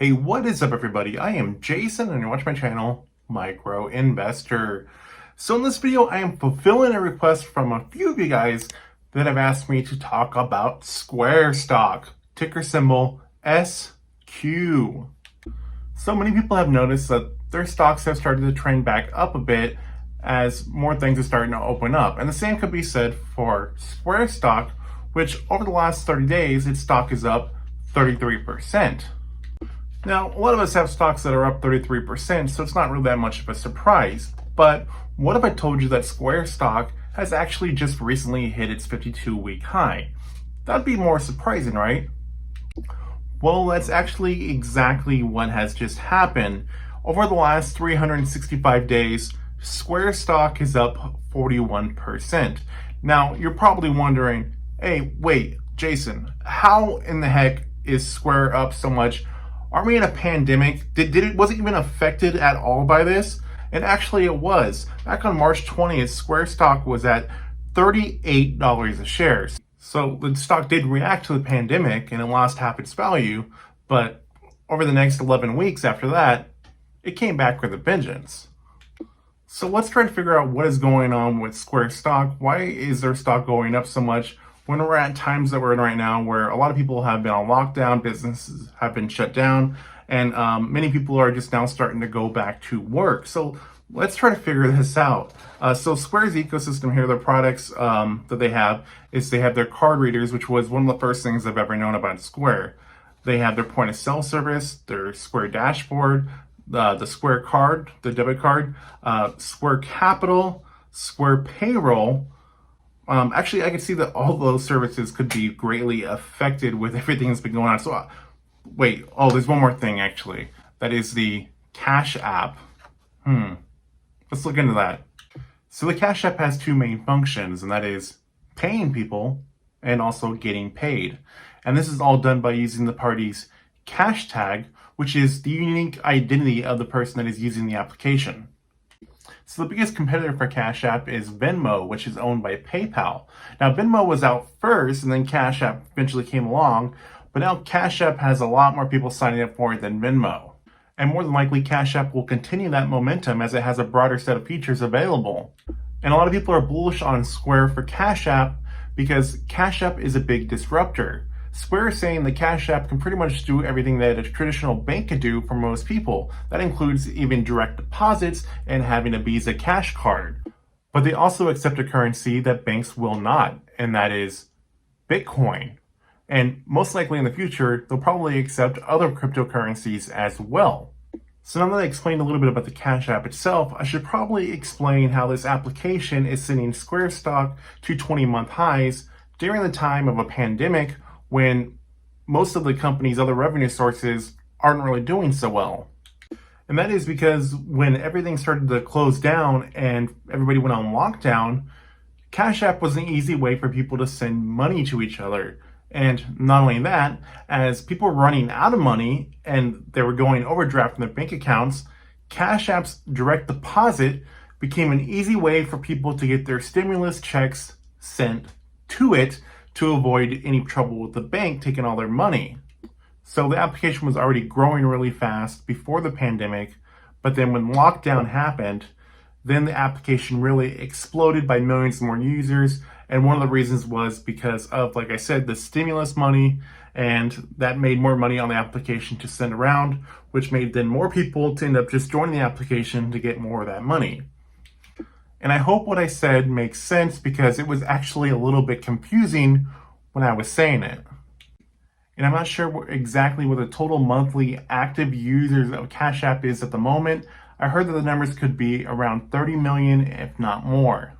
Hey, what is up, everybody? I am Jason, and you're watching my channel, Micro Investor. So in this video, I am fulfilling a request from a few of you guys that have asked me to talk about Square stock, ticker symbol SQ. So many people have noticed that their stocks have started to trend back up a bit as more things are starting to open up. And the same could be said for Square stock, which over the last 30 days, its stock is up 33%. Now, a lot of us have stocks that are up 33%, so it's not really that much of a surprise. But what if I told you that Square stock has actually just recently hit its 52-week high? That'd be more surprising, right? Well, that's actually exactly what has just happened. Over the last 365 days, Square stock is up 41%. Now, you're probably wondering, hey, wait, Jason, how in the heck is Square up so much? Aren't we in a pandemic? Was it even affected at all by this? And actually it was. Back on March 20th, Square stock was at $38 a share. So the stock did react to the pandemic and it lost half its value, but over the next 11 weeks after that, it came back with a vengeance. So let's try to figure out what is going on with Square stock. Why is their stock going up so much when we're at times that we're in right now where a lot of people have been on lockdown, businesses have been shut down, and many people are just now starting to go back to work. So let's try to figure this out. So Square's ecosystem here, their products that they have is they have their card readers, which was one of the first things I've ever known about Square. They have their point of sale service, their Square dashboard, the Square card, the debit card, Square Capital, Square Payroll. Actually, I can see that all those services could be greatly affected with everything that's been going on. So, wait, there's one more thing, actually. That is the Cash App. Let's look into that. So the Cash App has two main functions, and that is paying people and also getting paid. And this is all done by using the party's cash tag, which is the unique identity of the person that is using the application. So the biggest competitor for Cash App is Venmo, which is owned by PayPal. Now Venmo was out first and then Cash App eventually came along, but now Cash App has a lot more people signing up for it than Venmo. And more than likely Cash App will continue that momentum as it has a broader set of features available. And a lot of people are bullish on Square for Cash App because Cash App is a big disruptor. Square is saying the Cash App can pretty much do everything that a traditional bank could do for most people. That includes even direct deposits and having a Visa cash card. But they also accept a currency that banks will not, and that is Bitcoin. And most likely in the future, they'll probably accept other cryptocurrencies as well. So now that I explained a little bit about the Cash App itself, I should probably explain how this application is sending Square stock to 20-month highs during the time of a pandemic when most of the company's other revenue sources aren't really doing so well. And that is because when everything started to close down and everybody went on lockdown, Cash App was an easy way for people to send money to each other. And not only that, as people were running out of money and they were going overdraft in their bank accounts, Cash App's direct deposit became an easy way for people to get their stimulus checks sent to it to avoid any trouble with the bank taking all their money. So the application was already growing really fast before the pandemic, but then when lockdown happened, then the application really exploded by millions more users. And one of the reasons was because of, like I said, the stimulus money, and that made more money on the application to send around, which made then more people to end up just joining the application to get more of that money. And I hope what I said makes sense because it was actually a little bit confusing when I was saying it. And I'm not sure exactly what the total monthly active users of Cash App is at the moment. I heard that the numbers could be around 30 million, if not more.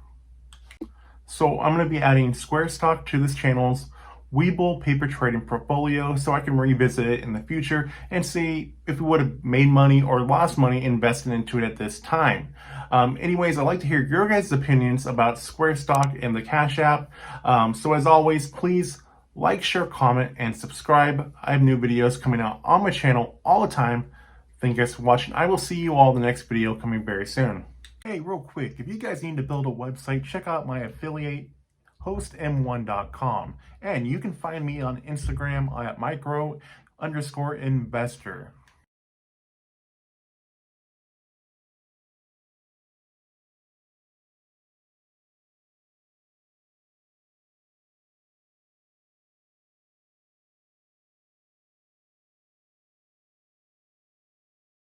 So I'm going to be adding Square stock to this channel's Webull paper trading portfolio so I can revisit it in the future and see if we would have made money or lost money investing into it at this time. Anyways, I'd like to hear your guys' opinions about Square stock and the Cash App. So as always, please like, share, comment, and subscribe. I have new videos coming out on my channel all the time. Thank you guys for watching. I will see you all in the next video coming very soon. Hey, real quick, if you guys need to build a website, check out my affiliate, hostm1.com. And you can find me on Instagram at micro_investor.